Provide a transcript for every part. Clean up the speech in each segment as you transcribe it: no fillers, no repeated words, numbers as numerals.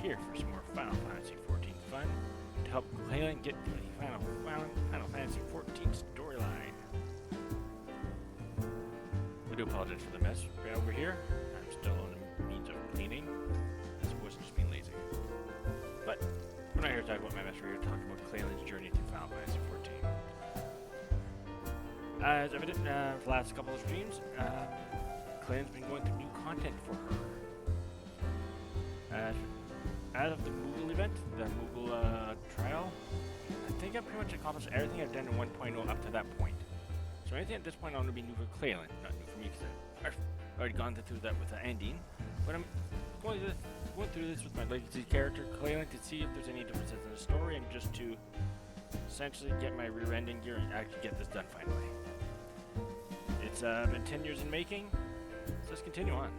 here for some more Final Fantasy XIV fun to help Clayton get through the Final Fantasy XIV storyline. I do apologize for the mess right over here. I'm still in the means of cleaning. This wasn't just being lazy. But we're not here to talk about my mess. We're here to talk about Clayton's journey through Final Fantasy XIV. As evident for the last couple of streams, Clayton's been going through new content for her. As of the Moogle event, the Moogle trial, I think I've pretty much accomplished everything I've done in 1.0 up to that point. So anything at this point I'm going to be new for Clayton, not new for me because I've already gone through that with the ending. But I'm going through this with my legacy character Clayton to see if there's any differences in the story and just to essentially get my rear ending gear and actually get this done finally. It's been 10 years in making, so let's continue on.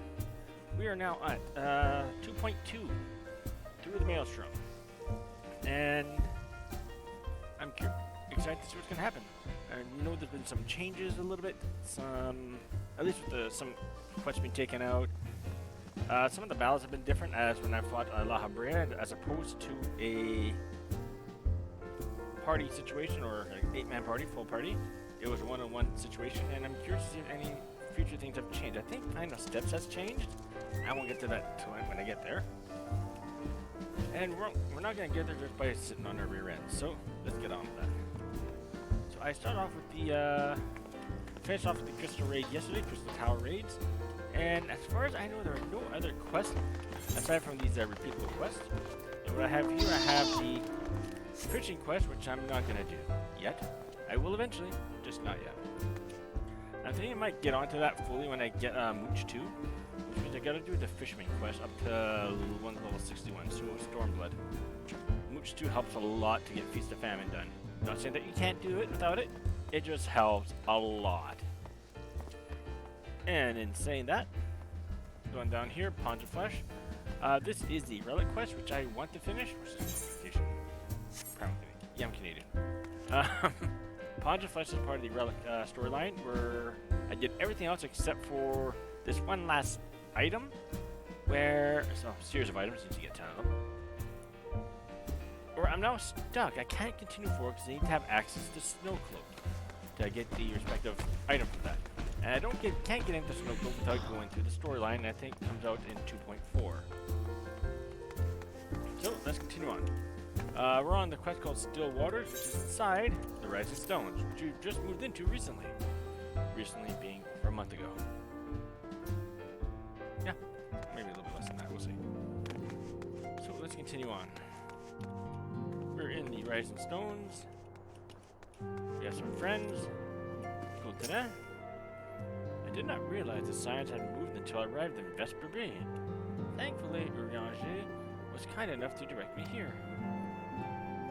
We are now at 2.2 through the Maelstrom, and I'm excited to see what's going to happen. You know, there's been some changes a little bit, at least with some quests being taken out. Some of the battles have been different, as when I fought La Habrea, as opposed to a party situation, or an 8-man party, full party. It was a one-on-one situation, and I'm curious to see if any future things have changed. I think Final Steps has changed. I won't get to that until when I get there. And we're not going to get there just by sitting on our rear end, so let's get on with that. So I started off with the, finished off with the Crystal Raid yesterday, Crystal Tower Raids. And as far as I know, there are no other quests aside from these repeatable quests. And what I have here, I have the fishing quest, which I'm not going to do yet. I will eventually, just not yet. I think I might get onto that fully when I get Mooch 2, which means I gotta do the Fisherman quest up to level 61, so Stormblood. Mooch 2 helps a lot to get Feast of Famine done. Not saying that you can't do it without it, it just helps a lot. And in saying that, going down here, Ponja Flesh. This is the Relic quest, which I want to finish. Yeah, I'm Canadian. Ponja Flesh is part of the Relic storyline, where I did everything else except for this one last item, where series of items since you get 10 of them. Where I'm now stuck. I can't continue forward because I need to have access to Snowcloak to get the respective item for that. And I can't get into Snowcloak without going through the storyline. I think it comes out in 2.4. So let's continue on. We're on the quest called Still Waters, which is inside the Rising Stones, which we've just moved into recently. Recently being over a month ago. Yeah, maybe a little bit less than that, we'll see. So let's continue on. We're in the Rising Stones. We have some friends. Go to that. I did not realize the signs had moved until I arrived in Vesper Bay. Thankfully, Urianger was kind enough to direct me here.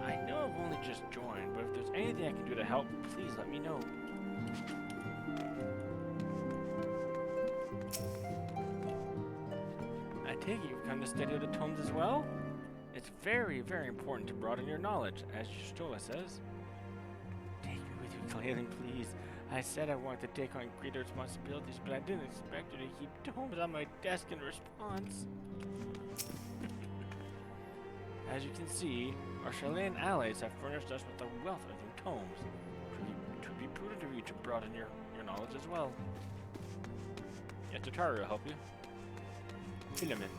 I know I've only just joined, but if there's anything I can do to help, please let me know. I take it you've come to study the tomes as well? It's very, very important to broaden your knowledge, as Stola says. Take me with you, Clayton, please. I said I wanted to take on greater responsibilities, but I didn't expect you to keep tomes on my desk in response. As you can see, our Chilean allies have furnished us with a wealth of new tomes. It would be prudent of you to broaden your knowledge as well. Yes, Tataru will help you. Philemon.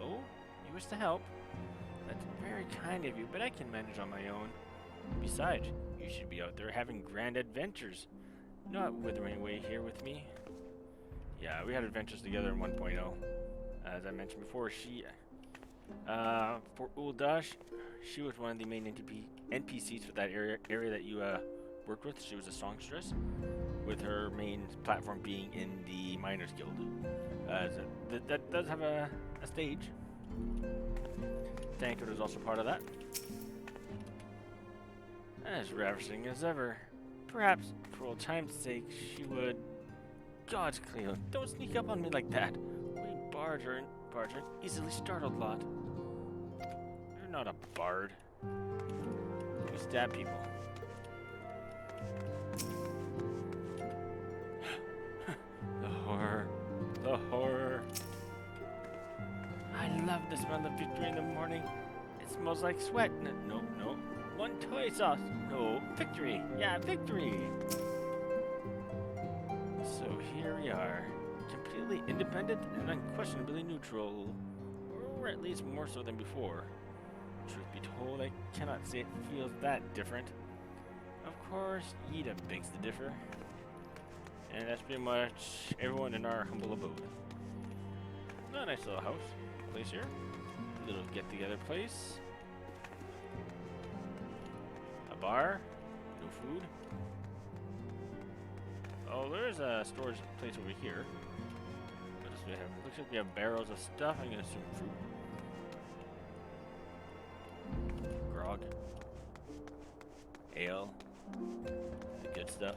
Oh, you wish to help? That's very kind of you, but I can manage on my own. Besides, you should be out there having grand adventures, not withering away here with me. Yeah, we had adventures together in 1.0. As I mentioned before, for Uldash, she was one of the main NPCs for that area that you worked with. She was a songstress, with her main platform being in the Miners Guild. That does have a stage. Tankard was also part of that. As ravishing as ever. Perhaps, for old time's sake, she would... Gods, Cleo, don't sneak up on me like that. We bards are an easily startled lot. You're not a bard. You stab people. The horror. The horror. I love the smell of victory in the morning. It smells like sweat. No, no. One toy sauce. No, victory. Yeah, victory. So here we are. Completely independent and unquestionably neutral. Or at least more so than before. Truth be told, I cannot say it feels that different. Of course, Ida begs to differ. And that's pretty much everyone in our humble abode. A nice little house. Place here. Little get-together place. A bar. No food. Oh, there's a storage place over here. What else do we have? Looks like we have barrels of stuff. I'm gonna assume fruit. Grog. Ale. The good stuff.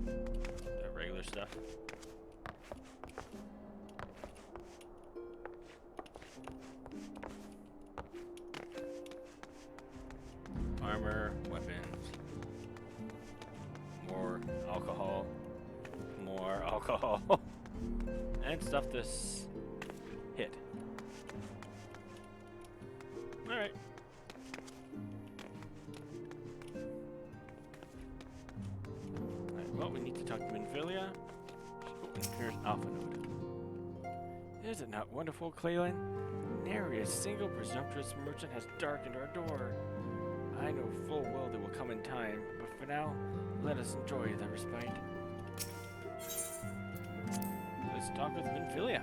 The regular stuff. Armor, weapons, more alcohol, and stuff this hit. Alright. Well, we need to talk to Minfilia. She appears Alpha Node. Is it not wonderful, Claylan? Nary a single presumptuous merchant has darkened our door. I know full well they will come in time, but for now, let us enjoy the respite. Let's talk with Minfilia.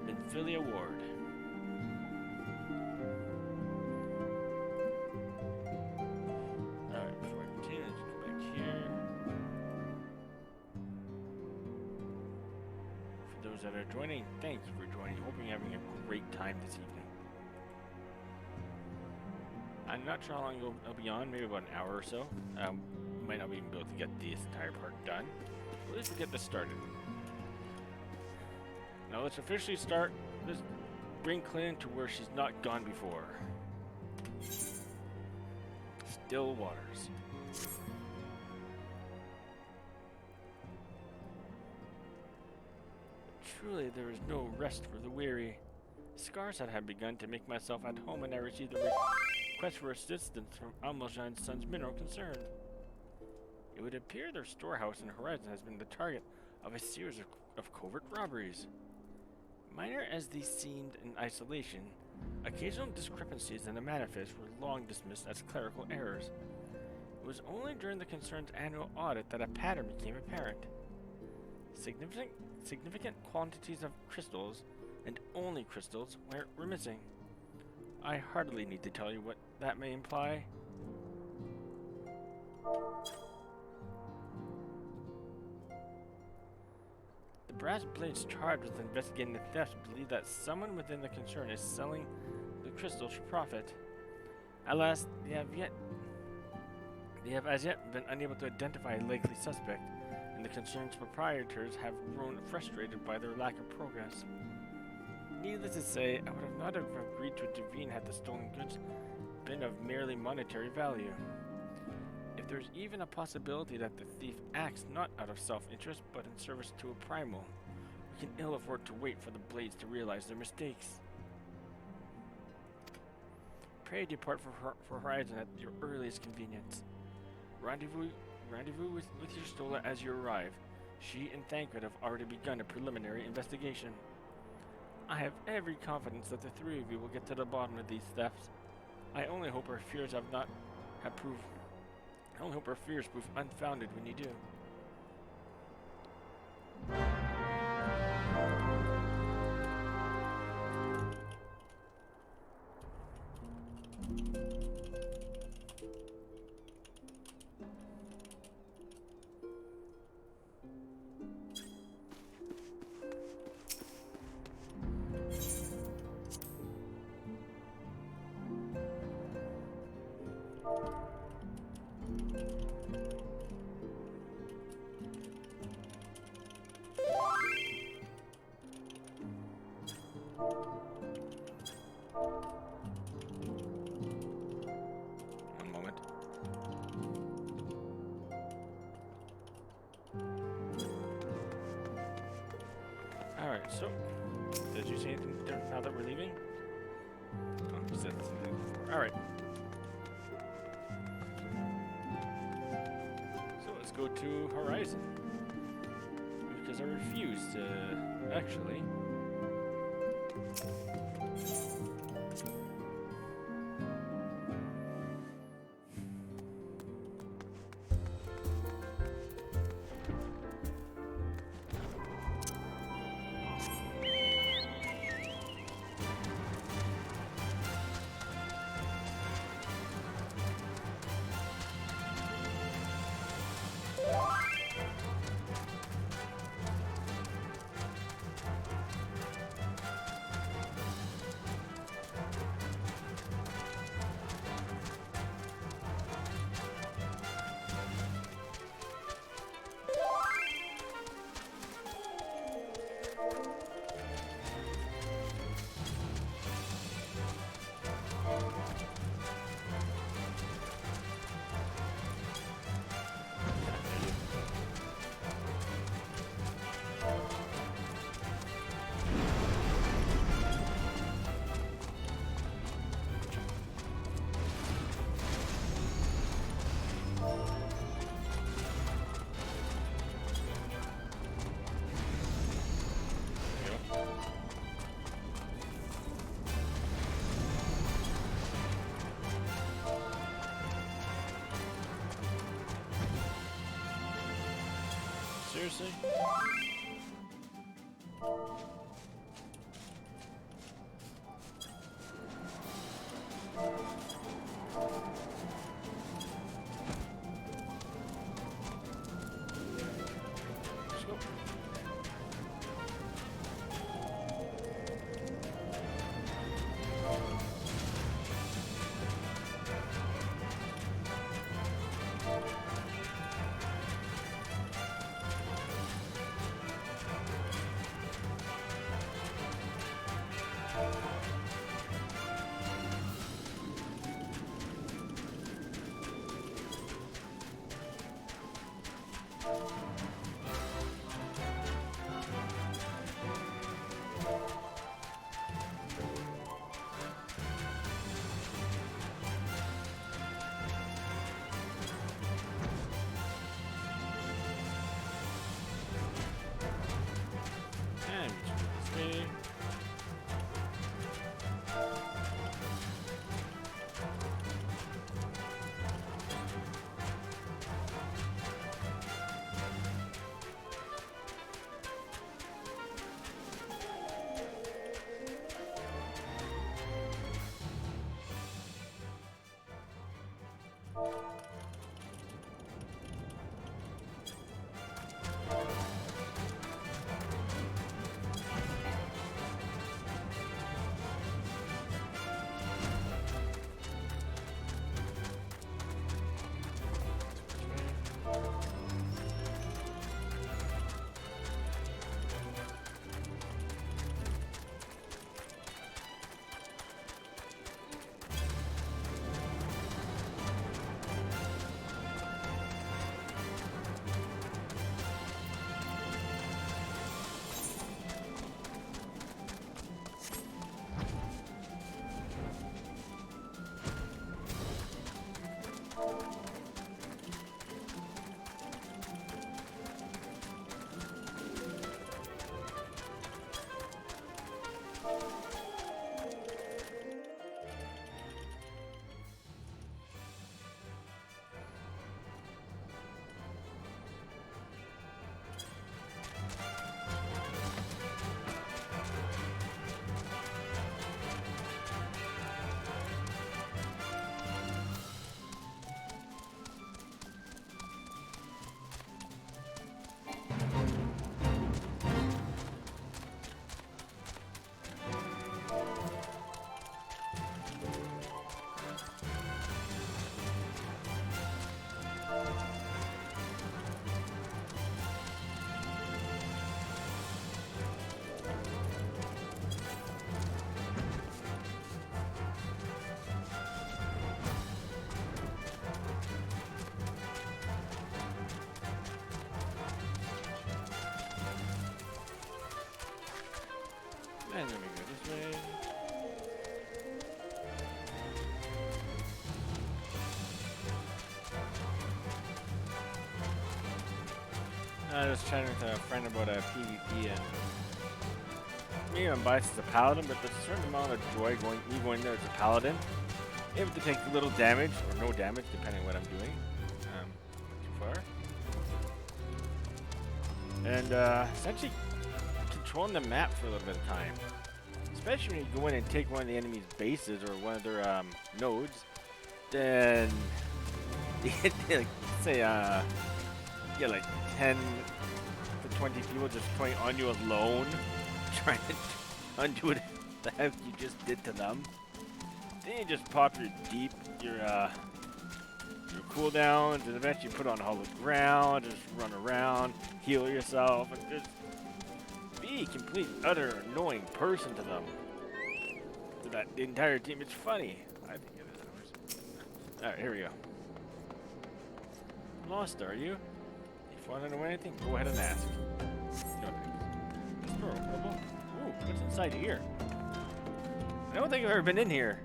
Minfilia Ward. Alright, before I continue, let's go back here. For those that are joining, thank you for joining. Hoping you're having a great time this evening. I'm not sure how long I'll be on, maybe about an hour or so. Might not even be able to get this entire part done. But at least we'll get this started. Now let's officially start. Let's bring Claylan to where she's not gone before. Still waters. Truly, there is no rest for the weary. Scars had begun to make myself at home, and I received a request for assistance from Almoshine's son's mineral concern. It would appear their storehouse in Horizon has been the target of a series of covert robberies. Minor as these seemed in isolation, occasional discrepancies in the manifest were long dismissed as clerical errors. It was only during the concern's annual audit that a pattern became apparent. Significant quantities of crystals, and only crystals, were missing. I hardly need to tell you what that may imply. The brass blades charged with investigating the theft believe that someone within the concern is selling the crystals for profit. Alas, they have as yet been unable to identify a likely suspect, and the concern's proprietors have grown frustrated by their lack of progress. Needless to say, I would have not have agreed to intervene had the stolen goods been of merely monetary value. If there's even a possibility that the thief acts not out of self-interest but in service to a primal, we can ill afford to wait for the blades to realize their mistakes. Pray depart for Horizon at your earliest convenience. Rendezvous with your Stola as you arrive. She and Thancred have already begun a preliminary investigation. I have every confidence that the three of you will get to the bottom of these thefts. I only hope our fears prove unfounded when you do. you see anything there now that we're leaving? Oh, you said something before. Alright. So let's go to Horizon. Because I refuse to actually. Seriously? Let's go. And then we go this way. I was chatting with a friend about a PvP, and maybe I'm biased as a paladin, but there's a certain amount of joy me going there as a paladin. Able to take little damage or no damage depending on what I'm doing. Too far. And essentially controlling the map for a little bit of time. Especially when you go in and take one of the enemy's bases or one of their nodes, then like, say yeah, like 10 to 20 people just going on you alone, trying to undo what the heck you just did to them. Then you just pop your cooldowns, and eventually put on hollow ground, just run around, heal yourself, and just be a complete, utter annoying person to them. To that entire team. It's funny. I think it is. Alright, here we go. Lost, are you? If you want to know anything, go ahead and ask. No thanks. This door openable? Ooh, what's inside here? I don't think I've ever been in here.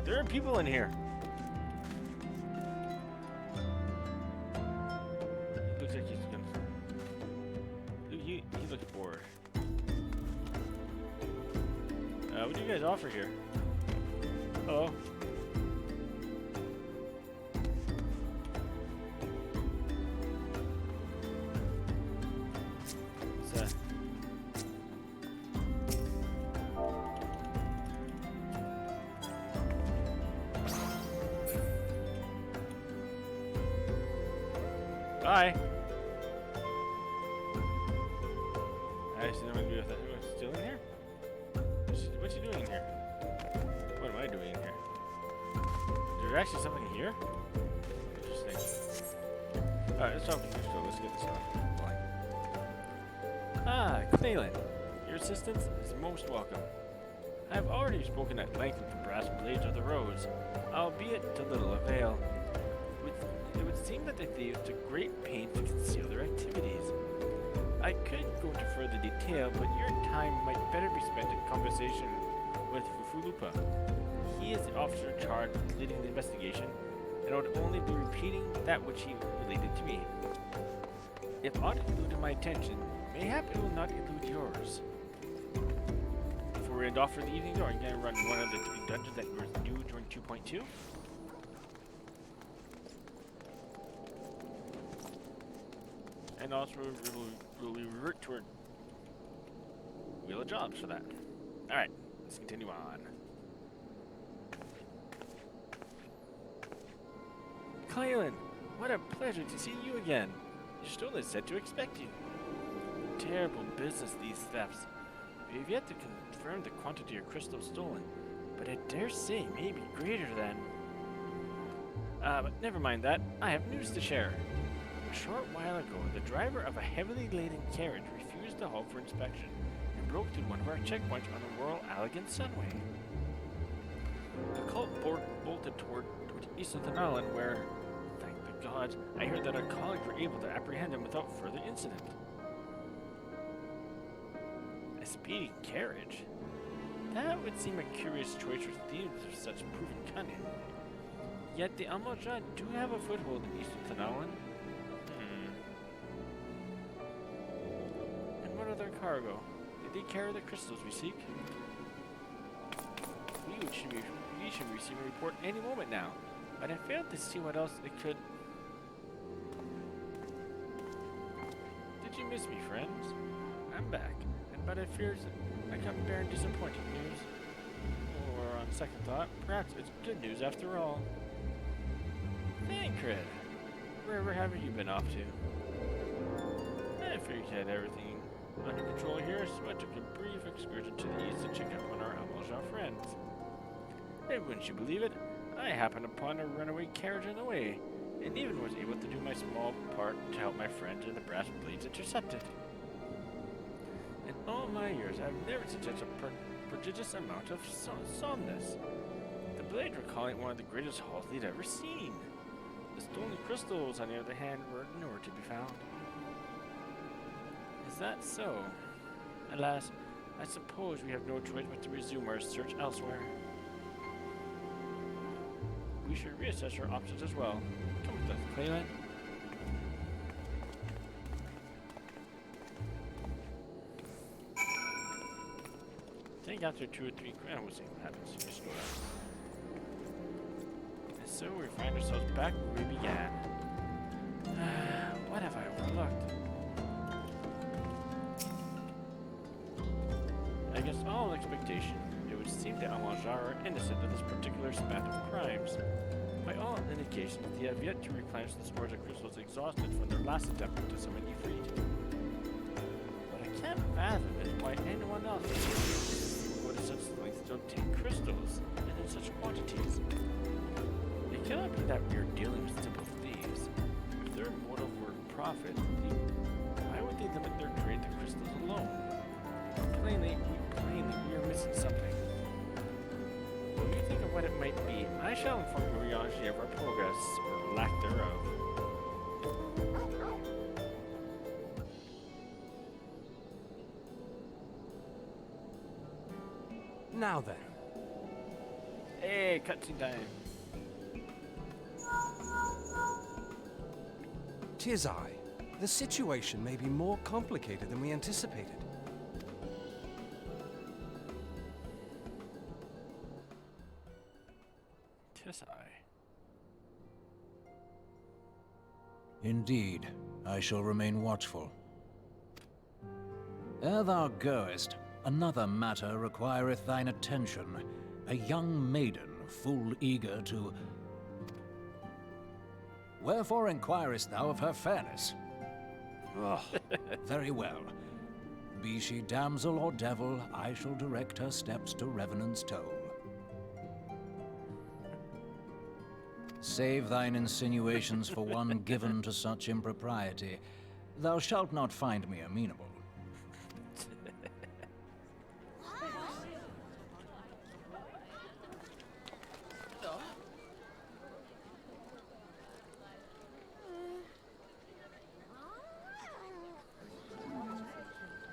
There are people in here. Looks like he's gonna... He looks bored. What do you guys offer here? Hello? What's that? Bye. I actually don't agree with that. Who's still in here? What's he doing here? What am I doing in here? Is there actually something here? Interesting. Alright, let's jump in here. So let's get this going. Ah, Clayland. Your assistance is most welcome. I have already spoken at length with the brass blades of the rose, albeit to little avail. It would seem that the thieves took great pains to conceal their activities. I could go into further detail, but your time might better be spent in conversation with Fufulupa. He is the officer charged with leading the investigation, and I would only be repeating that which he related to me. If aught eluded my attention, mayhap it will not elude yours. Before we end off for the evening, are you going to run one of the 3 dungeons that were new during 2.2? And also, we'll revert to our Wheel of Jobs for that. Alright, let's continue on. Clayland, what a pleasure to see you again. Your stole is said to expect you. Terrible business, these thefts. We have yet to confirm the quantity of crystal stolen, but I dare say may be greater than... but never mind that. I have news to share. A short while ago, the driver of a heavily laden carriage refused to halt for inspection and broke through one of our checkpoints on the Royal Allegan Sunway. The cult bolted toward east of the island where, thank the gods, I heard that our colleagues were able to apprehend him without further incident. A speeding carriage? That would seem a curious choice for thieves of such proven cunning. Yet the Almojan do have a foothold in east of Tanawan. And what of their cargo? Did they carry the crystals we seek? We should receive a report any moment now, but I failed to see what else it could... Did you miss me, friends? I'm back, but it fears I come bearing disappointing news. Or, on second thought, perhaps it's good news after all. Thancred, wherever have you been off to? I figured you had everything under control here, so I took a brief excursion to the east to check up on our Amalja friends. And wouldn't you believe it, I happened upon a runaway carriage on the way, and even was able to do my small part to help my friends and the brass blades intercept it. In all my years, I've never seen such a prodigious amount of soundness. The blades were calling it one of the greatest hauls they'd ever seen. The stolen crystals, on the other hand, were nowhere to be found. Is that so? Alas, I suppose we have no choice but to resume our search elsewhere. We should reassess our options as well. Come with us, Clayland. I think after 2 or 3 we'll see what happens. Just go down. And so we find ourselves back where we began. What have I overlooked? I guess all expectation, it would seem that Al-Majjar are innocent of this particular spat of crimes. By all indications, they have yet to replenish the stores of crystals exhausted from their last attempt to summon Ifrit. But I can't fathom it why anyone else would go to such lengths to obtain crystals, and in such quantities. It cannot be that we are dealing with simple thieves. If their motive were profit, why would they limit their trade to crystals alone? Plainly, we are missing something. When we think of what it might be, I shall inform Urianger of our progress, or lack thereof. Now then. Hey, cutscene time. 'Tis I. The situation may be more complicated than we anticipated. Tis I. Indeed, I shall remain watchful. Ere thou goest, another matter requireth thine attention. A young maiden, full eager to... Wherefore inquirest thou of her fairness? Oh, very well. Be she damsel or devil, I shall direct her steps to Revenant's Toll. Save thine insinuations for one given to such impropriety. Thou shalt not find me amenable.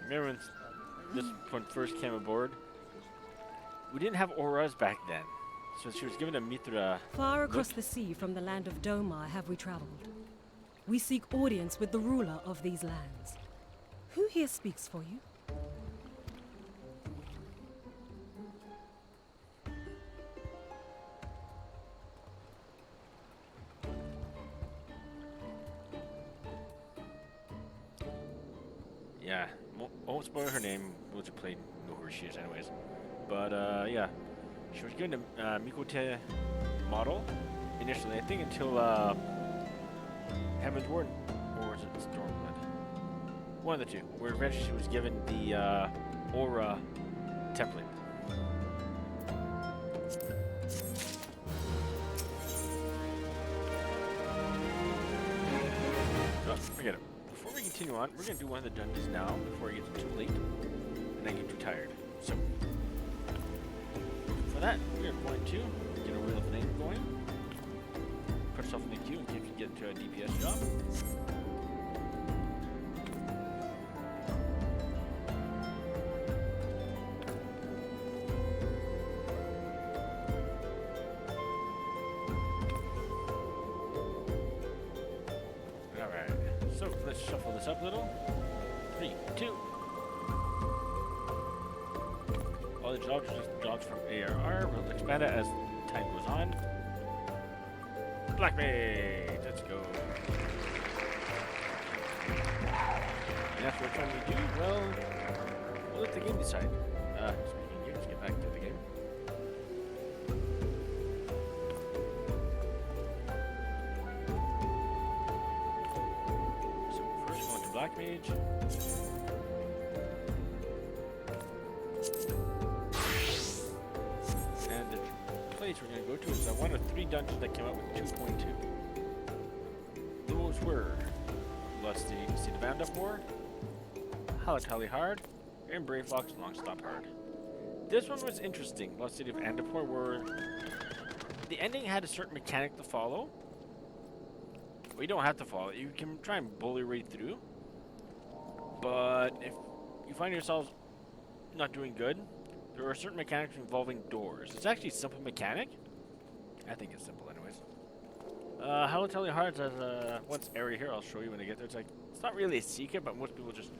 Remember when this one first came aboard? We didn't have auras back then. So she was given a Mithra. Far across the sea from the land of Domar have we traveled. We seek audience with the ruler of these lands. Who here speaks for you? Yeah, won't spoil her name. We'll just play know who she is anyways. But yeah, she was given a Mikote model initially, I think, until Heaven's Ward, or was it Stormblood? One of the two. Where eventually she was given the aura template. Oh, forget it. Before we continue on, we're going to do one of the dungeons now before it gets too late and I get too tired. So, for that, we are going to get a wheel of name going. Put yourself in the queue in case you get into a DPS job. Alright, so let's shuffle this up a little. 3, 2. All the jobs are just jobs from ARR. We'll expand it as time goes on. Black Mage, let's go. And after what time we do, well, we'll let the game decide. Speaking of games, get back to the game. So first going to Black Mage. And the place we're going to go to is one of 3 dungeons that came out with 2.2. Those were Lost City of Vandapur, Halatali Hard, and Brave Fox Long Stop Hard. This one was interesting, Lost City of Vandapur, where the ending had a certain mechanic to follow. Well, you don't have to follow it. You can try and bully right through. But if you find yourselves not doing good. There are certain mechanics involving doors. It's actually a simple mechanic. I think it's simple anyways. Halotali Hearts has one area here. I'll show you when I get there. It's not really a secret, but most people just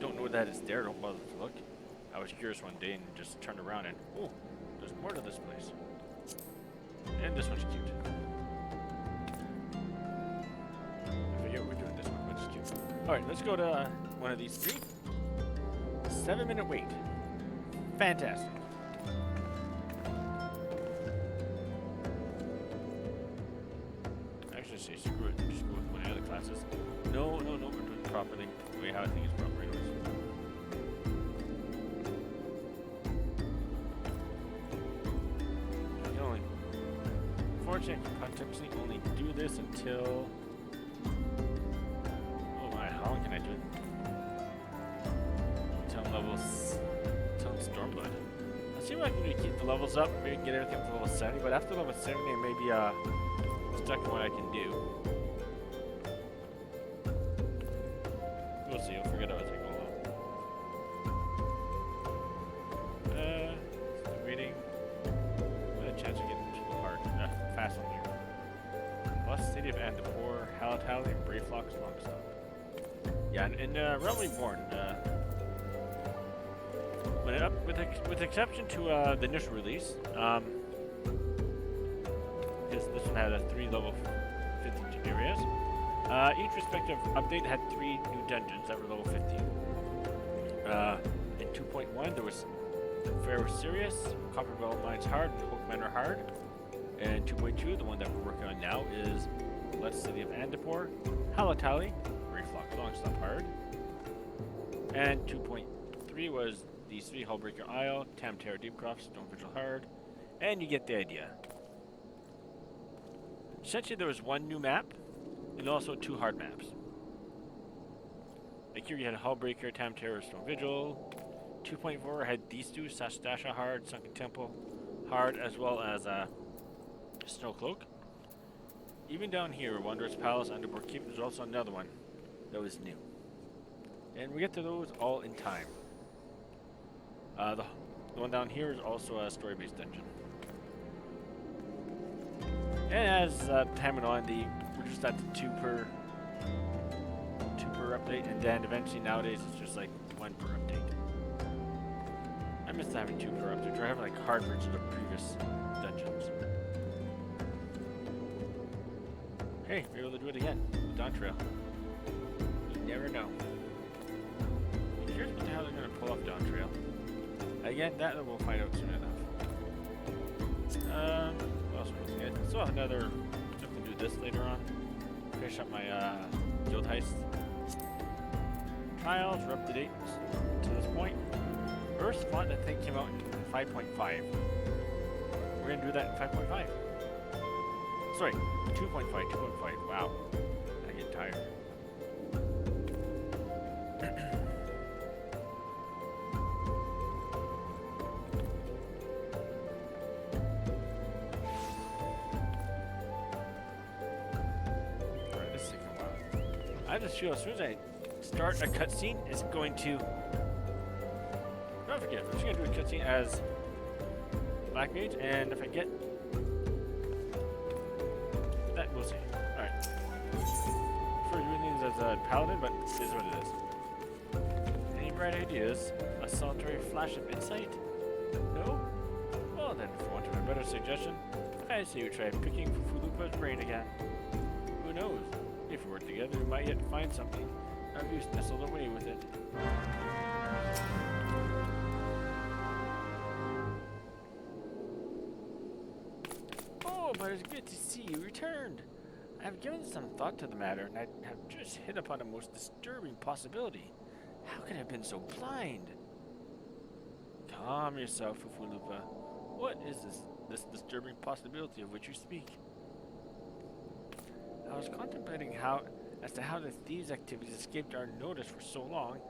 don't know that it's there. Don't bother to look. I was curious one day and just turned around and oh, there's more to this place. And this one's cute. I forget what we're doing this one, but it's cute. Alright, let's go to one of these three. 7-minute wait. Fantastic. Actually, say screw it and just go with one of the other classes. No, we're doing it properly. The way how I think it's proper anyways. Unfortunately, I can potentially only do this until... Oh my, how long can I do it? Until Stormblood. I'll see what I can do to keep the levels up, maybe get everything up to level 70, but after level 70 I may be stuck in what I can do. We'll see, I'll figure it out as I go along. Still waiting. What a chance of getting people hard. Fast one here. Lost City of Andapur, Halotali, and Brayflock's Longstop. Yeah, in Realm Reborn, with exception to the initial release, this one had 3 level 50 areas. Each respective update had 3 new dungeons that were level 50. In 2.1, there was Fair Sirius, Copperwell Mines Hard, and Hook Manor Hard. And 2.2, the one that we're working on now, is Lost City of Andapur, Halotali, Brayflock Longstop Hard. And 2.3 was these 3: Hullbreaker Isle, Tamterra Deepcroft, Stone Vigil Hard, and you get the idea. Essentially, there was 1 new map, and also 2 hard maps. Like here you had Hullbreaker, Tamterra, Stone Vigil. 2.4 had these 2, Sastasha Hard, Sunken Temple Hard, as well as Snowcloak. Even down here, Wanderer's Palace, Underboard Keep, there's also another one that was new. And we get to those all in time. The one down here is also a story-based dungeon. And as time went on, we're just at the 2 per update, and then eventually nowadays it's just like 1 per update. I miss having 2 per update, or having like hard versions of previous dungeons. Hey, maybe they'll do it again with Dawn Trail. You never know. Here's what the hell they're gonna pull off Dawn Trail. Again, that we'll find out soon enough. What else was good? Still have another. I can do this later on. Finish up my guild heist trials. We're up to date to this point. Earth's Font, I think, came out in 5.5. We're gonna do that in 5.5. Sorry, 2.5. 2.5. Wow, I get tired. I just feel as soon as I start a cutscene, it's going to... Don't forget, I'm just going to do a cutscene as Black Mage, and if I get... that, we'll see. Alright. For doing these as a paladin, but this is what it is. Any bright ideas? A solitary flash of insight? No? Well then, for want of a better suggestion, I say you try picking Fufulupa's brain again. Who knows? If we work together, we might yet find something of use nestled away with it. Oh, but it's good to see you returned. I have given some thought to the matter, and I have just hit upon a most disturbing possibility. How could I have been so blind? Calm yourself, Fufulupa. What is this disturbing possibility of which you speak? I was contemplating as to how the thieves' activities escaped our notice for so long.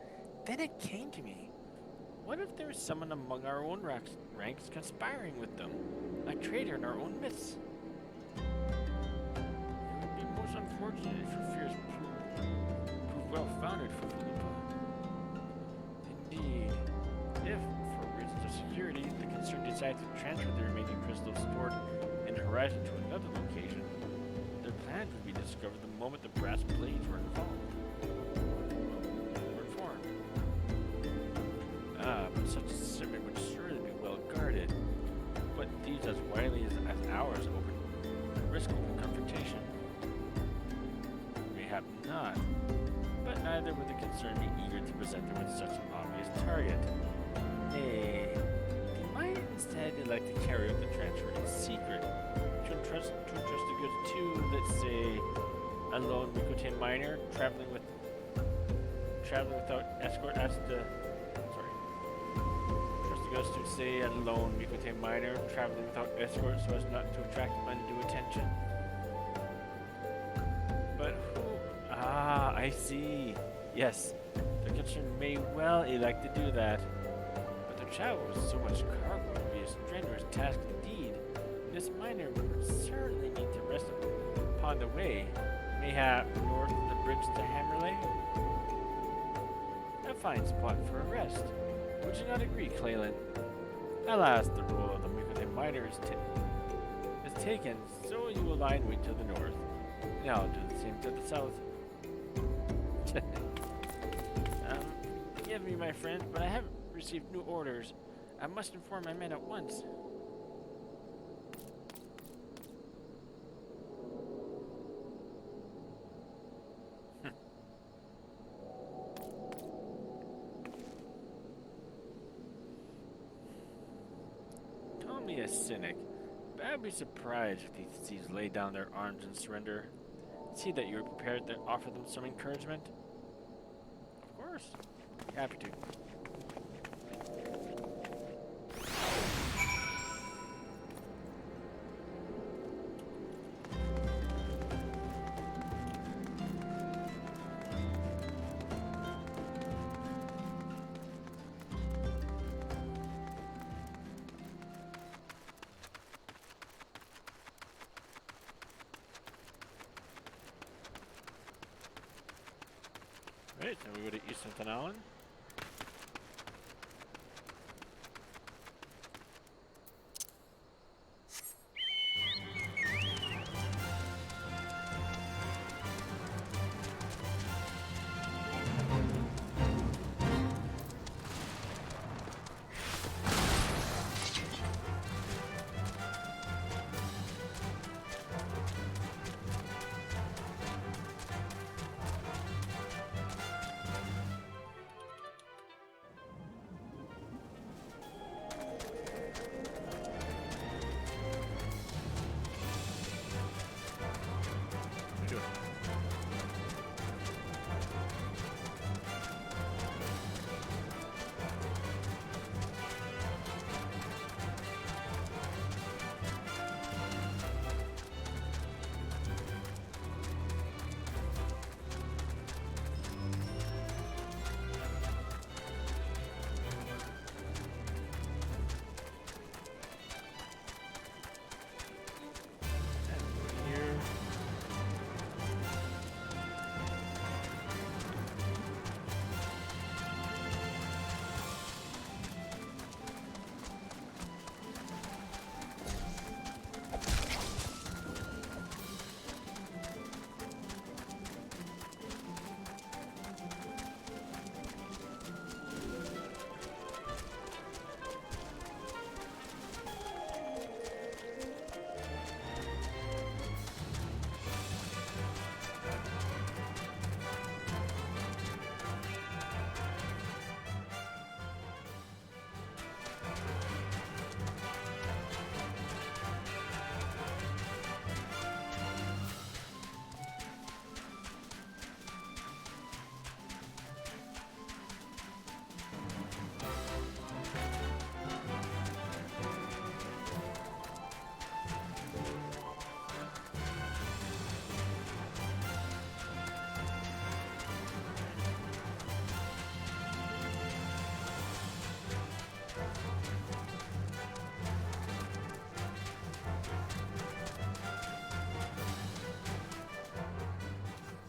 Then it came to me. What if there is someone among our own ranks conspiring with them? A traitor in our own midst? It would be most unfortunate if your fears prove well-founded, Fufulupa. Indeed. If, for reasons of security, the concern decides to transfer the remaining crystals stored in the horizon to another location, their plans would be discovered the moment the brass blades were involved. Were informed. But such a shipment would surely be well guarded. But thieves as wily as ours risk open confrontation. Mayhap not. But neither would the concern be eager to present them with such an obvious target. Nay, they might instead elect to carry out the transfer in secret. To entrust the goods to, let's say, a lone Mikote miner traveling without escort as the goes to say a lone Mikote miner traveling without escort so as not to attract undue attention. But who? Ah, I see. Yes, the concern may well elect to do that. But to travel with so much cargo would be a strenuous task indeed. This miner would certainly need to rest upon the way, mayhap north of the bridge to Hammerley. A fine spot for a rest. Would you not agree, Clayland? Alas, the role of the Mikote miner is taken, so you will lie in wait to the north. And I'll do the same to the south. Forgive me, my friend, but I haven't received new orders. I must inform my men at once. Me a cynic, but I'd be surprised if these thieves lay down their arms and surrender. See that you're prepared to offer them some encouragement. Of course. Happy to. Right, then we go to Eastern Tanalan.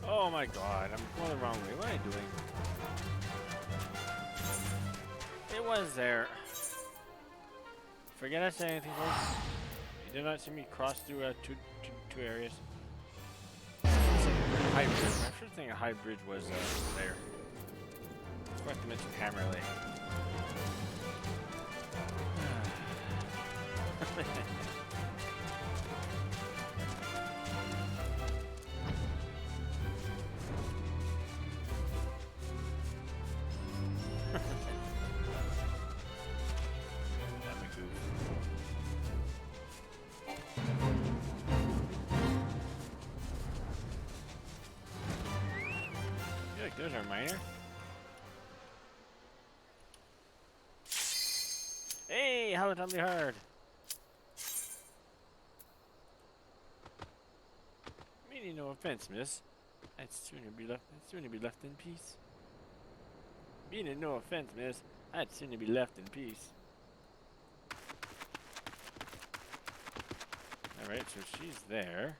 Oh my god, I'm going the wrong way. What am I doing? Hey, It was there. Forget I said anything, folks. You did not see me cross through two areas. High bridge. I should think a high bridge was there. I forgot to mention Hammer Lake. There's our miner. Hey, how totally hard. Meaning no offense, miss. I'd sooner be left in peace. Meaning no offense, miss. I'd sooner be left in peace. Alright, so she's there.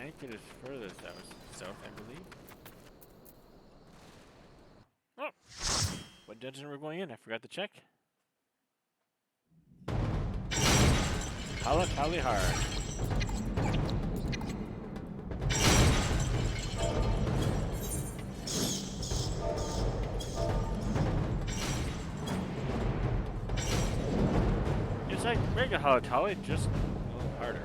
Anchor is further south, I believe. Oh! What dungeon are we going in? I forgot to check. Tally hard. It's like regular Tally, just a little harder.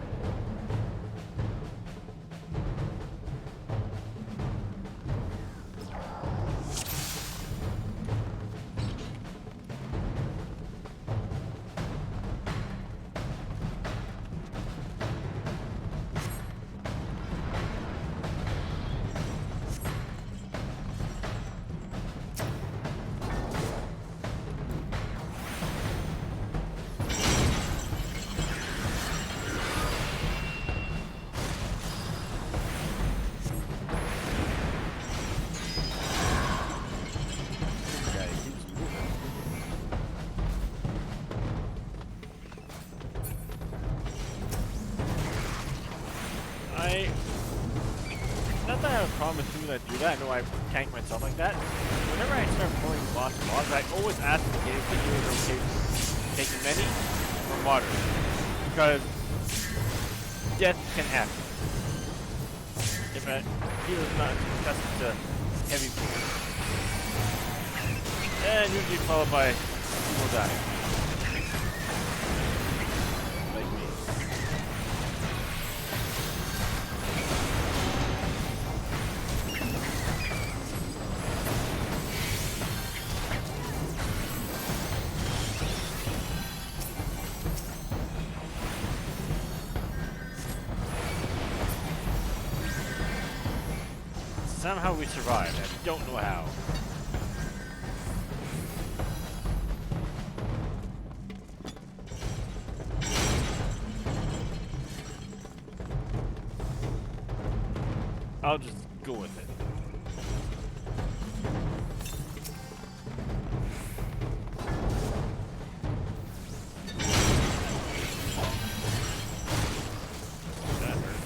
Not that I have a problem with people that do that. I know I tank myself like that. Whenever I start pulling boss mobs, I always ask the game if it is okay taking many or moderate. Because death can happen. If a healer's not accustomed to heavy pulls. And usually followed by people dying. Like me. Somehow we survived. I don't know how. I'll just go with it. That hurt.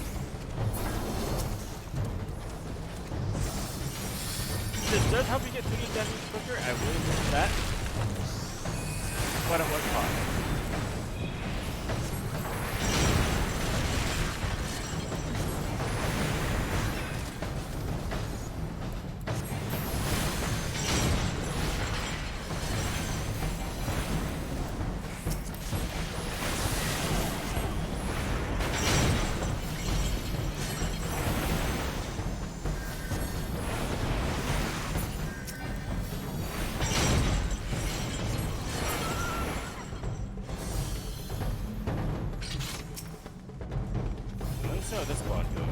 This does help you get through the damage quicker. I will admit that. But at what cost? So this squad goes.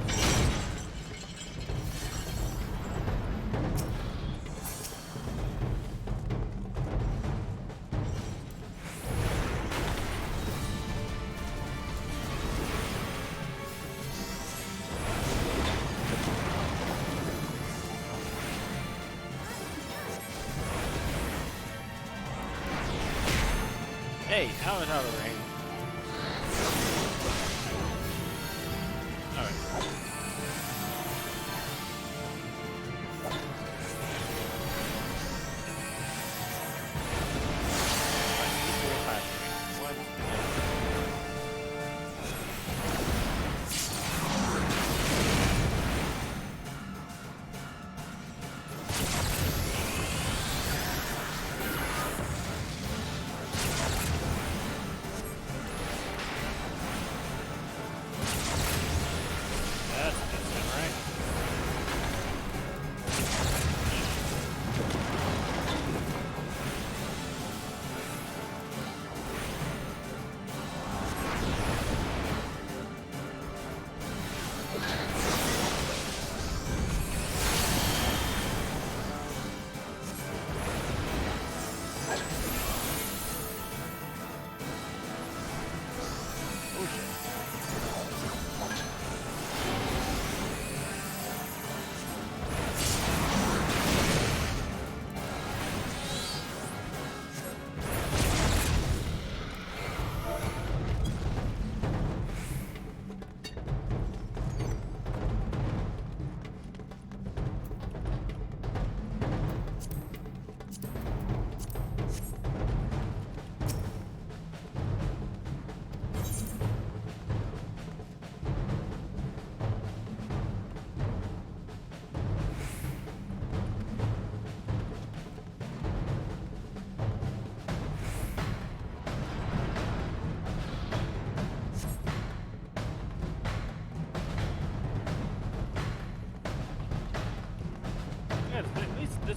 Hey, how is out of the range?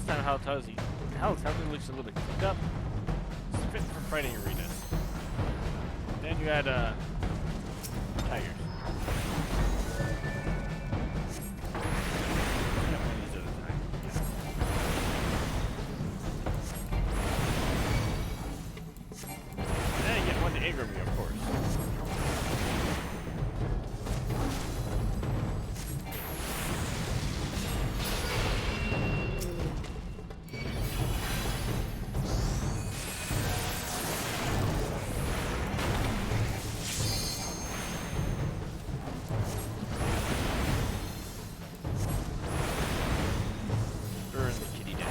time health looks a little bit cleaned up. It's fit for fighting arenas. Then you add tigers. Yeah, one of these at a time. Yeah. And you get one to aggro me, of course. Burn the kitty down.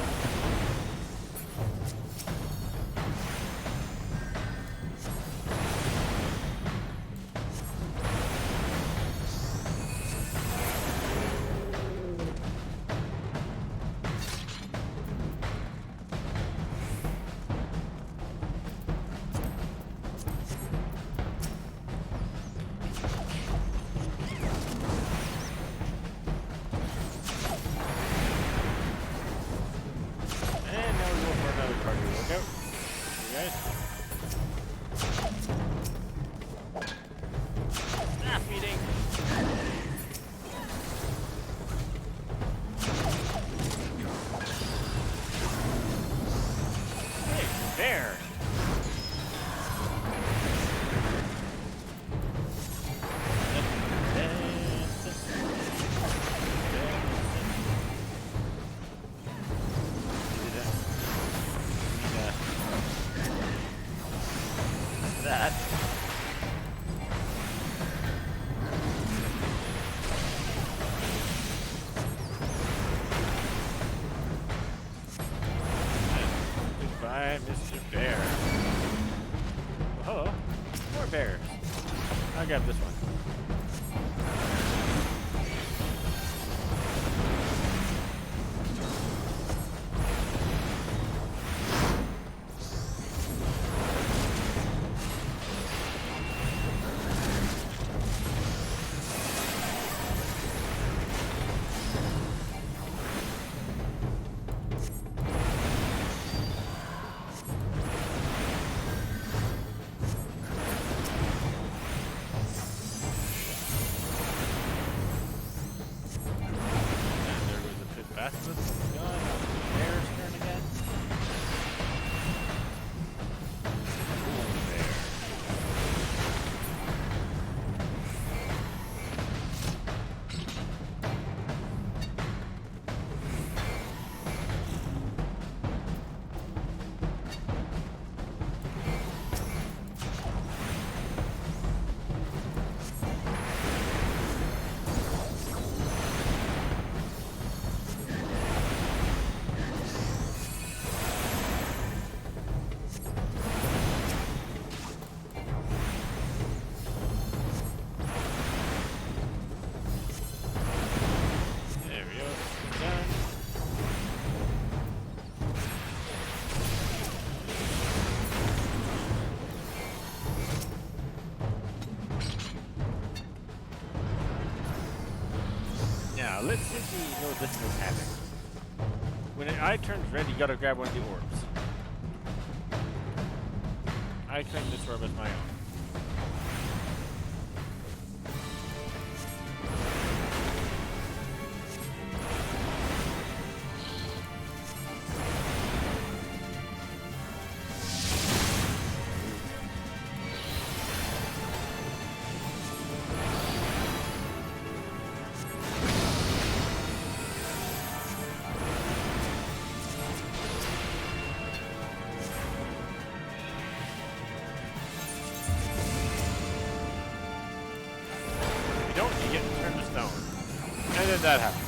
And now we go for another cardio workout. You guys. Staff meeting. Hey, bear. That. Goodbye, Mr. Bear. Oh, hello. More bears. I'll grab this one. And there goes the pit basilisk. Gone. Bear's turn again. Ooh, bear. There we go. Done. Now, let's see if we know this will happen. When an eye turns red, you gotta grab one of the orbs. I claim this orb as my own. If you don't, you get turned to stone. And then that happens.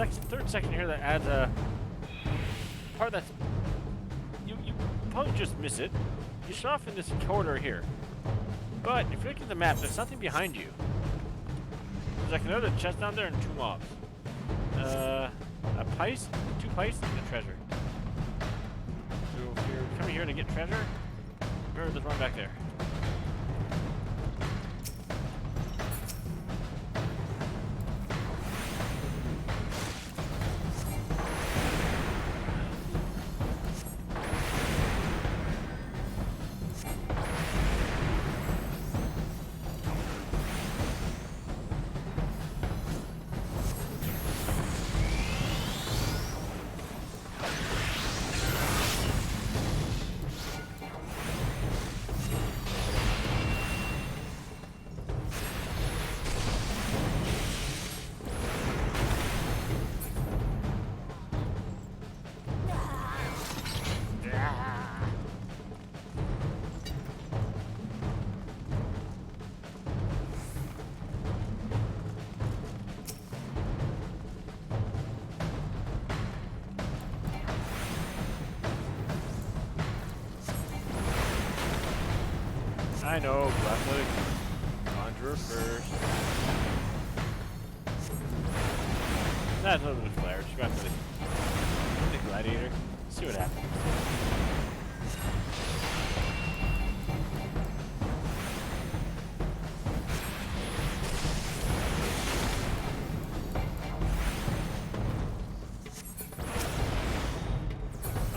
third section here that adds a part that's you probably just miss it. You start off in this corridor here, but if you look at the map, there's something behind you. There's like another chest down there and 2 mobs. A pice, 2 pice, and a treasure. So if you're coming here to get treasure, remember there's one back there. I know, Blackwood. Conjurer first. That's a little bit of flair. Just got the gladiator. See what happens.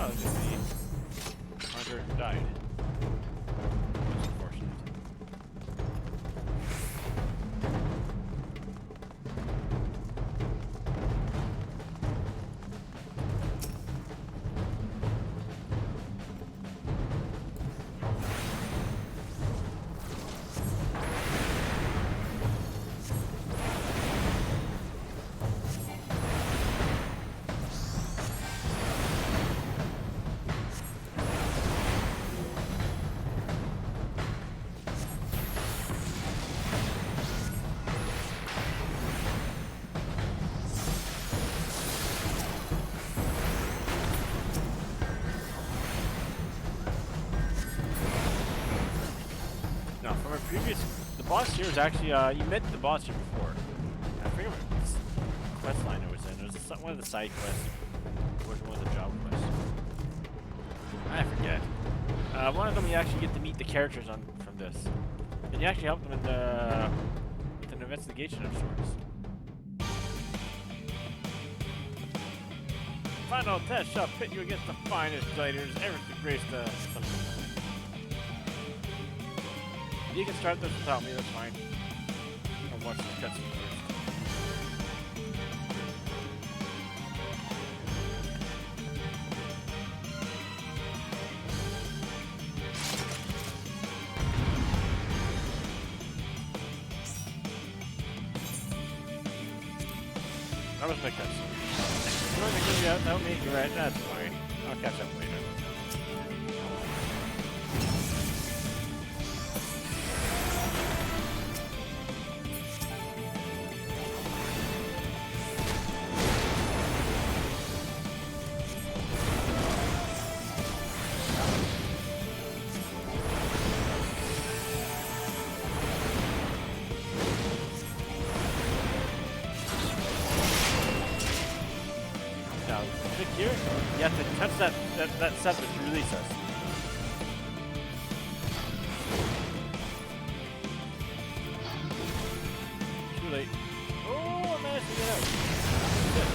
Oh, just the conjurer died. The boss here is actually, you met the boss here before. I forget what quest line it was in. It was one of the side quests. It was one of the job quests. I forget. One of them you actually get to meet the characters from this. And you actually help them with an investigation of sorts. Final test shall pit you against the finest gladiators ever to grace the You can start this without me, that's fine. I'll watch this cutscene first. That was my cutscene. You want to give me out? Help me? You're right, that's fine. I'll catch up later. Here, you have to touch that scepter to release us. Too late. Oh, I managed to get out. Good.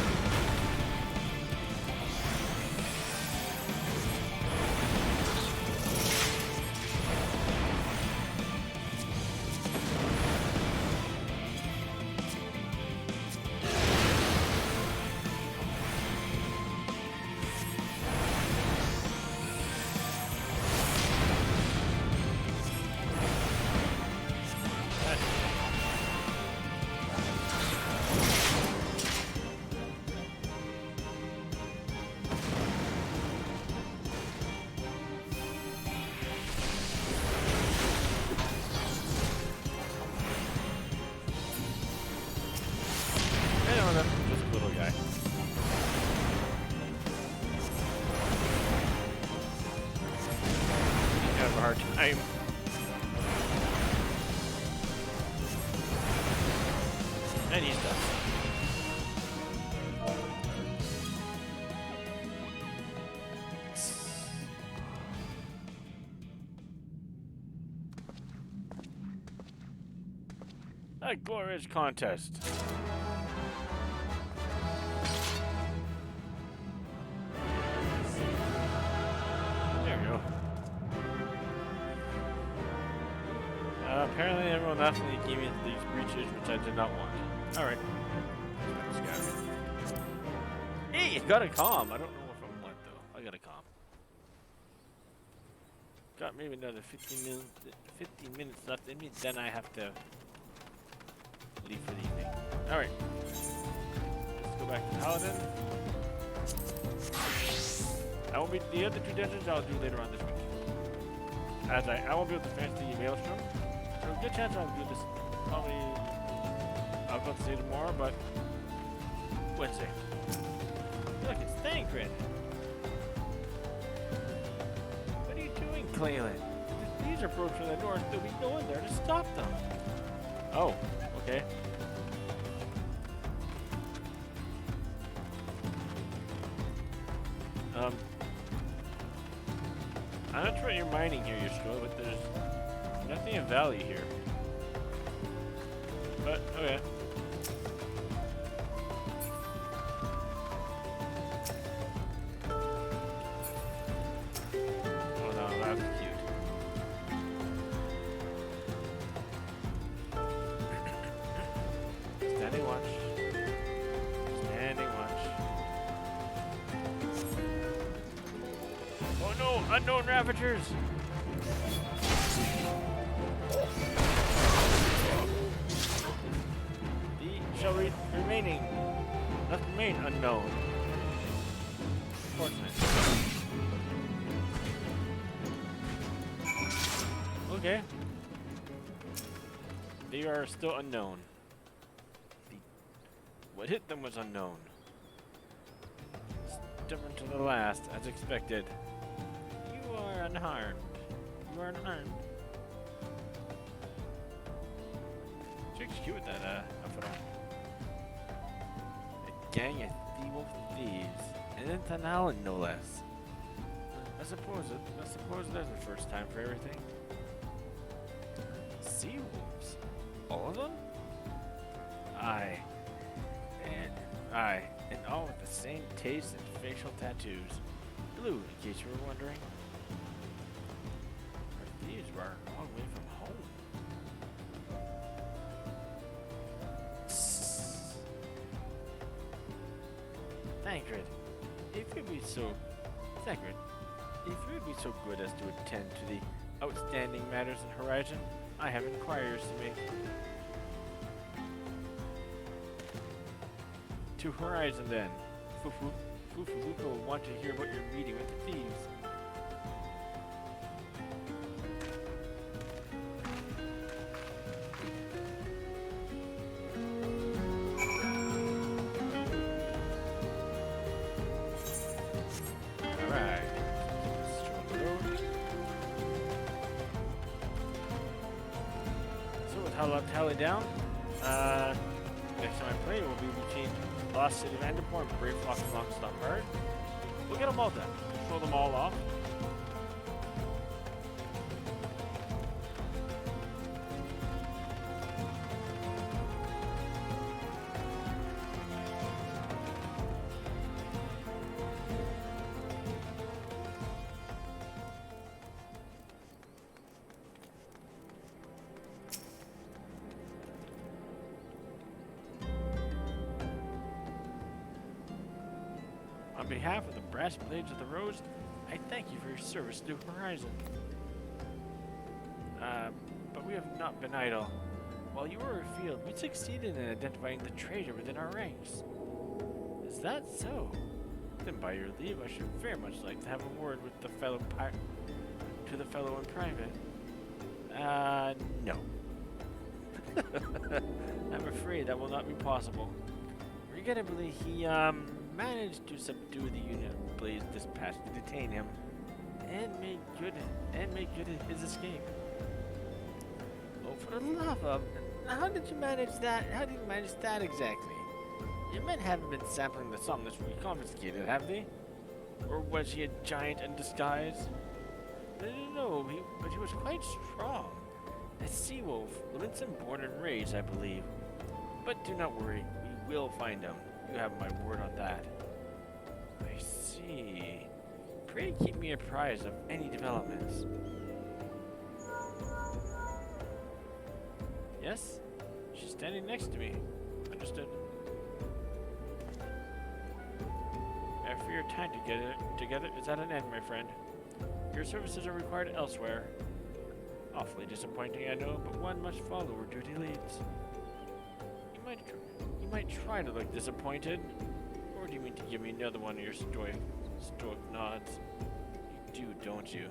die. He's gonna have a hard time. And he's done. A glorious contest. There we go. Apparently everyone asked me to give me these breaches, which I did not want. Alright. Hey, you got a comm. I don't know if I want though. I got a comm. Got maybe another 15 minutes left in me, then I have to leave for the evening. Alright. Let's go back to Paladin. I won't be the other 2 dungeons I'll do later on this week. As I won't be able to finish the Maelstrom. So good chance I'll do this probably I was about to say tomorrow, but Wednesday. Look, it's Thancred. What are you doing, Clayland? These are approaching the north. There'll be no one there to stop them. Oh, okay. I'm not sure what you're mining here, Yashua, but there's nothing of value here. But, okay. Oh no, that's cute. Standing watch. Standing watch. Oh no, unknown ravagers! Shall remain unknown. Unfortunate. Okay. They are still unknown. What hit them was unknown. Different to the last, as expected. You are unharmed. You are unharmed. Chicks cute with that outfit on. Gang of thieves, and in Tanalan, no less. I suppose there's a first time for everything. Sea wolves, all of them? Aye, and all with the same taste and facial tattoos. Blue, in case you were wondering. Our thieves were a long way from home. Thancred, if you'd be so good as to attend to the outstanding matters in Horizon, I have inquiries to make. To Horizon then. Fufuluka will want to hear about your meeting with the thieves. Tally down. Next time I play will be between Lost City of Enderport and Brave Flock of Longstomp Bird. We'll get them all done. Show them all off. On behalf of the Brass Blades of the Rose, I thank you for your service to Horizon. But we have not been idle. While you were afield, we succeeded in identifying the traitor within our ranks. Is that so? Then by your leave, I should very much like to have a word with the fellow in private. No. I'm afraid that will not be possible. Regrettably, he managed to subdue the unit of Blaze Dispatch to detain him and make good his escape. Oh, for the love of... How did you manage that? How did you manage that exactly? Your men haven't been sampling the somnus we confiscated, have they? Or was he a giant in disguise? No, but he was quite strong. A sea wolf, Linson born and raised, I believe. But do not worry, we will find him. You have my word on that. I see. Pray keep me apprised of any developments. Yes? She's standing next to me. Understood. After your time together is at an end, my friend. Your services are required elsewhere. Awfully disappointing, I know, but one must follow where duty leads. You might try to look disappointed, or do you mean to give me another one of your stoic nods? You do, don't you?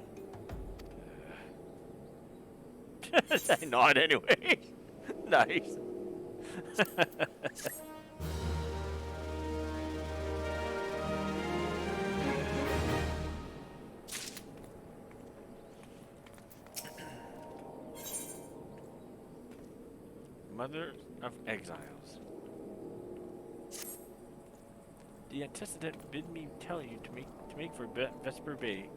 I nod anyway. Nice. Mother of Exiles. The antecedent bid me tell you to make for Vesper Bay,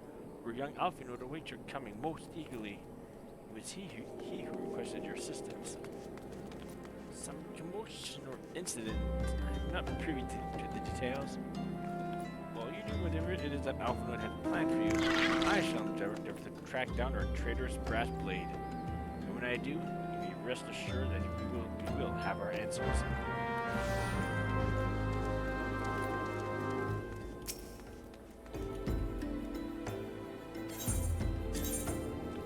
where young Alfino awaits your coming most eagerly. It was he who requested your assistance. Some commotion or incident. I'm not privy to the details. While you do whatever it is that Alfino has planned for you, I shall endeavor to track down our traitorous brass blade. And when I do, you may rest assured that we will have our answers.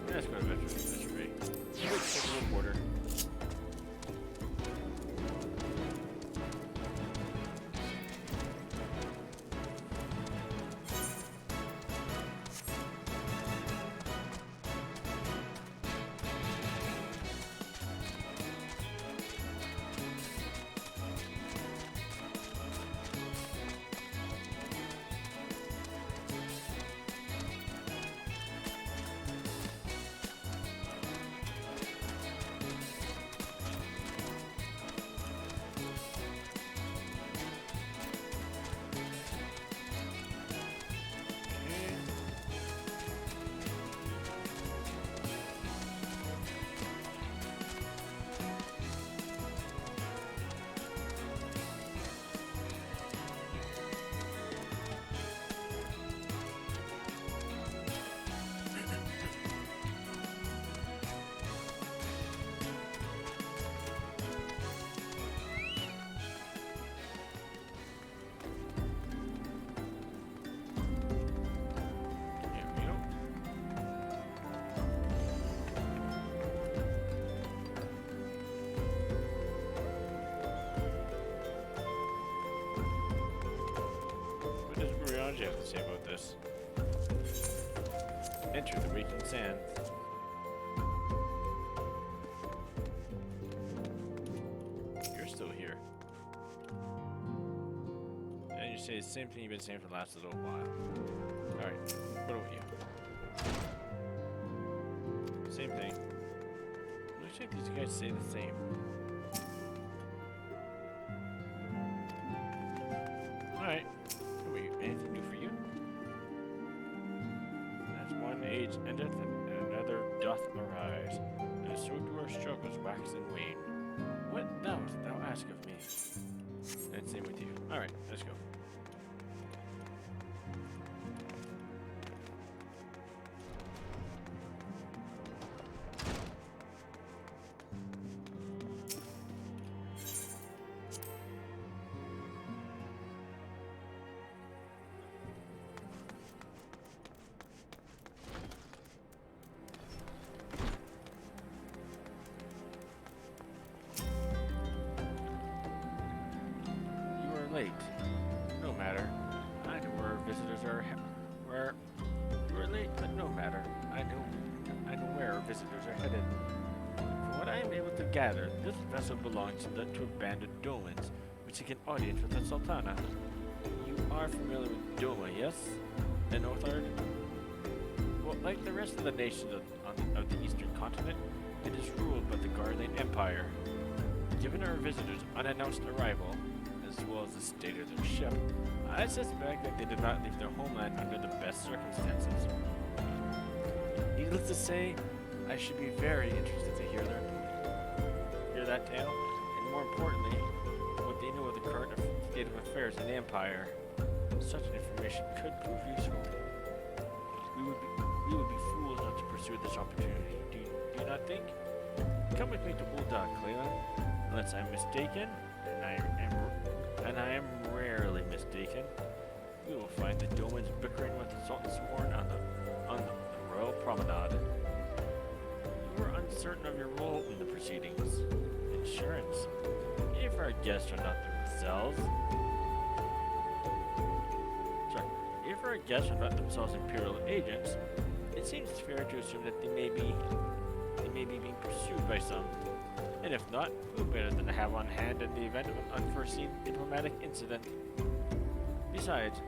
Let's go to Vesper Bay. Let's take a reporter. What do you have to say about this? Enter the Raging Sands. You're still here. And you say the same thing you've been saying for the last little while. Alright, what about you? Same thing. Looks like these guys say the same. Alright. Anything new for you? As one age endeth and another doth arise, and so do our struggles wax and wane. What thou ask of me? And same with you. Alright, let's go. Late. No matter. I know where our visitors are. We're late, but no matter. I know where our visitors are headed. From what I am able to gather, this vessel belongs to abandoned dolmens, which seek an audience with the Sultana. You are familiar with Doma, yes? An Othard? Well, like the rest of the nations of the eastern continent, it is ruled by the Garlean Empire. Given our visitors' unannounced arrival, as well as the state of their ship, I suspect that they did not leave their homeland under the best circumstances. Needless to say, I should be very interested to hear that tale, and more importantly, what they know of the current state of affairs in the Empire. Such information could prove useful. We would be fools not to pursue this opportunity. Do you not think? Come with me to Ul'dah, Cleon. Unless I'm mistaken, and I am rarely mistaken, we will find the Domans bickering with the Sultan Sworn on the Royal Promenade. You were uncertain of your role in the proceedings. Insurance. If our guests are not themselves... If our guests are not themselves Imperial agents, it seems fair to assume that they may be being pursued by some. And if not, who better than to have on hand in the event of an unforeseen diplomatic incident? Besides,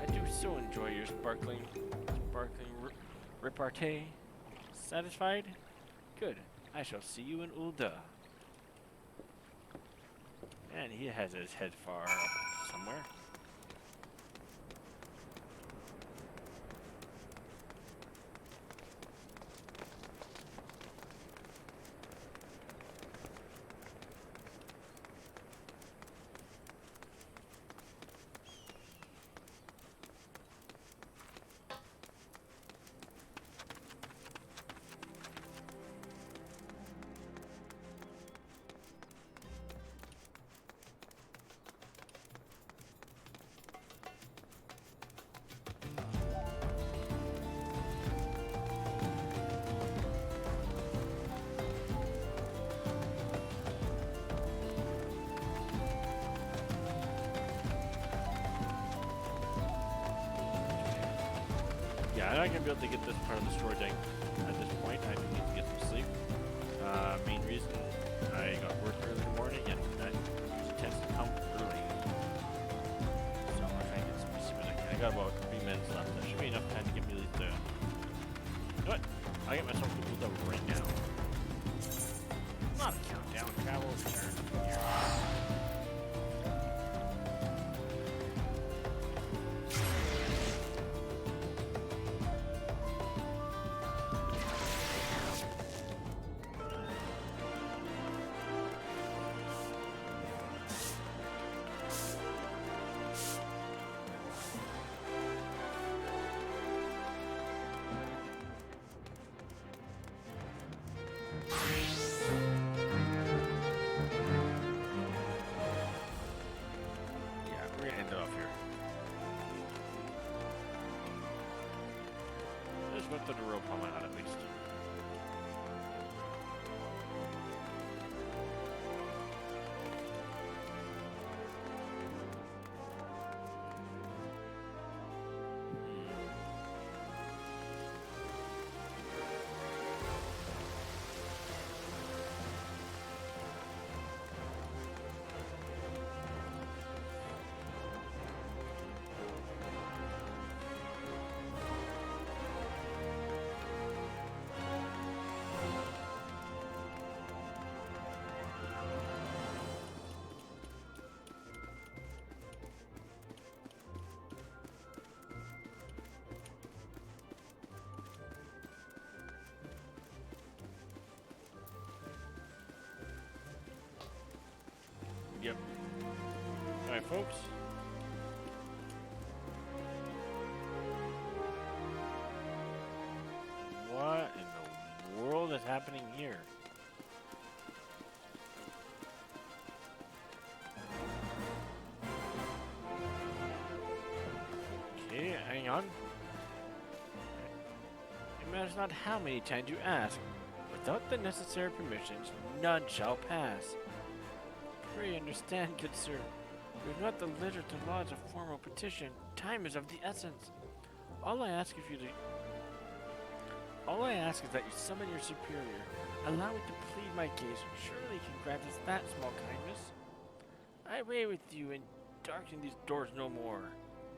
I do so enjoy your sparkling repartee. Satisfied? Good. I shall see you in Ul'dah. Man, he has his head far up somewhere. Yeah, I'm not going to be able to get this part of the story done at this point. I do need to get some sleep. Main reason, I got work early in the morning, and that usually tends to come early. So I'm trying to get some sleep. I got about 3 minutes left. That should be enough time to get me to... You know what? I'll get myself to Ul'dah right now. Not a countdown, travel, return. Went to the real promenade at least. Yep. Alright, folks. What in the world is happening here? Okay, hang on. It matters not how many times you ask. Without the necessary permissions, none shall pass. Pray understand, good sir. We have not the leisure to lodge a formal petition. Time is of the essence. All I ask is that you summon your superior. Allow me to plead my case. Surely he can grant us that small kindness. I weigh with you and darken these doors no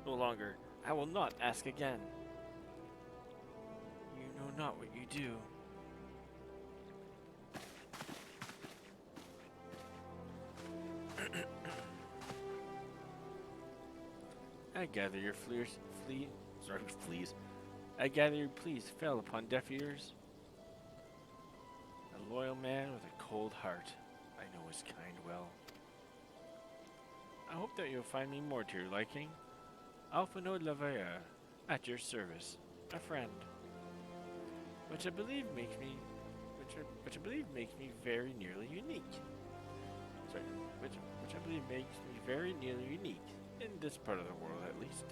longer. I will not ask again. You know not what you do. I gather your fleas. I gather your pleas fell upon deaf ears. A loyal man with a cold heart. I know his kind well. I hope that you'll find me more to your liking. Alphano Lavaya, at your service, a friend. Which I believe makes me very nearly unique. Sorry, which I believe makes me very nearly unique in this part of the world, at least.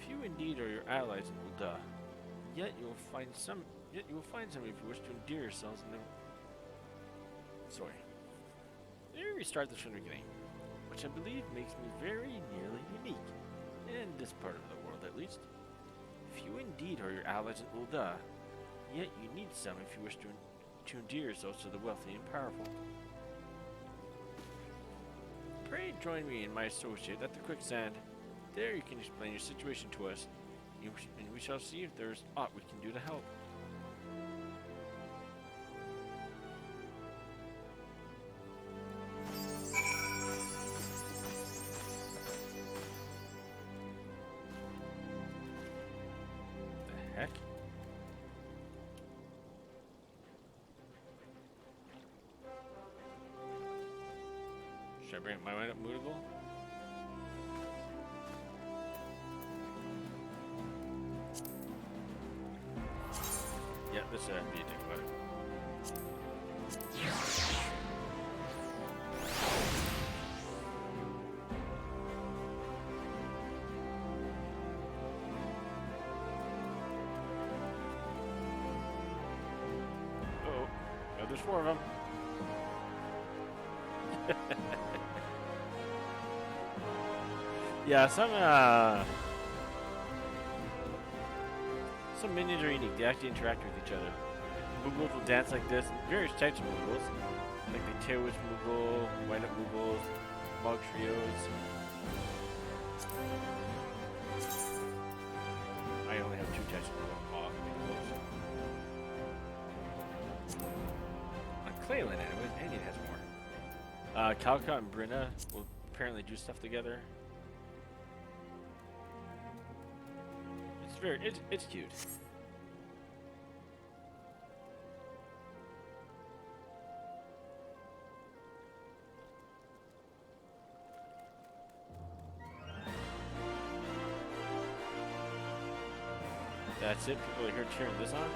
Few indeed are your allies in Ulda, yet you will find some. If you wish to endear yourselves in the. Sorry. Let me restart this from the beginning. Which I believe makes me very nearly unique in this part of the world, at least. Few indeed are your allies in Ulda, yet you need some if you wish to endear yourselves to the wealthy and powerful. Pray join me and my associate at the quicksand. There you can explain your situation to us, and we shall see if there is aught we can do to help. The heck? Should I bring my mind up, Moodable? Yeah, this should be a dick about it. Uh-oh. Oh, there's 4 of them. Yeah, some minions are unique. They actually interact with each other. Moogles will dance like this. Various types of Moogles, like the Tailwish Moogle, Wind Up Moogles, Mog Trios. I only have 2 types of Mog Moogles. On Clayland, anyways, Indian has more. Calca and Brinna will apparently do stuff together. It's cute. That's it. People are here cheering this on.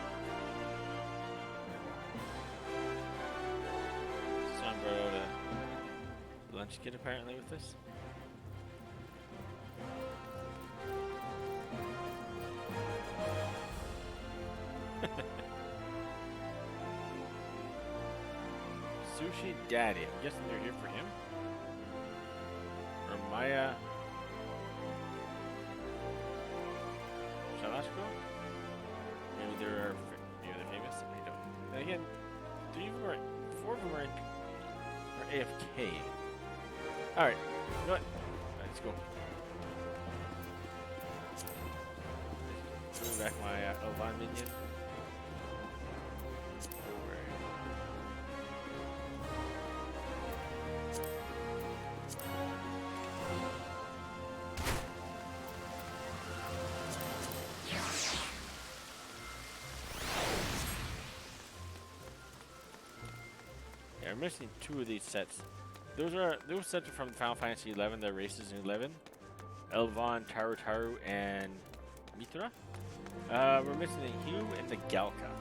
Someone brought out a lunch kit apparently with this. Sushi Daddy. I'm guessing they're here for him. Or Maya Shalasco? Maybe they're famous. I don't. Then again, 4 of them are AFK. Alright, you know what? Alright, let's go. Bring back my Elvon minion. Yeah, I'm missing 2 of these sets. Those sets are from Final Fantasy XI. They're races in 11. Elvon, Taru, and Mithra. We're missing the Hugh and the Galka.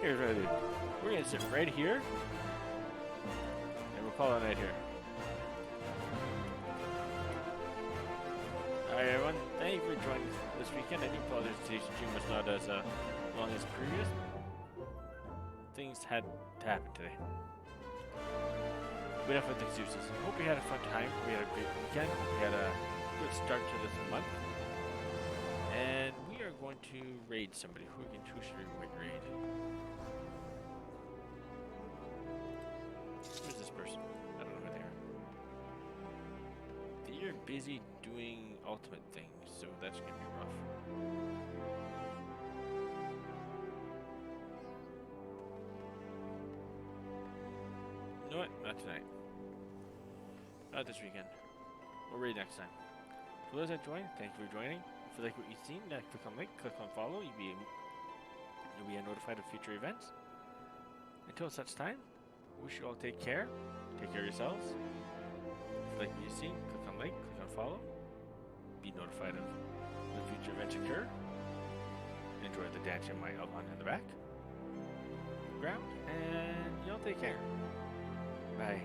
Here's what I do. We're gonna sit right here, and we'll call it a night here. Alright everyone, thank you for joining this weekend. I do apologize today's stream was not as long as previous. Things had to happen today. But enough with excuses. Hope you had a fun time. We had a great weekend. Hope we had a good start to this month. And we are going to raid somebody. Who should we raid? Who is this person? I don't know who they are. They're busy doing ultimate things, so that's gonna be rough. You know what? Not tonight. Not this weekend. We'll raid next time. For those that joined, thank you for joining. If you like what you've seen, click on like, click on follow. You'll be notified of future events. Until such time, we should all take care. Take care of yourselves. If you like what you've seen, click on like, click on follow. Be notified of when future events occur. Enjoy the dance in my outline in the background, and y'all take care. Bye.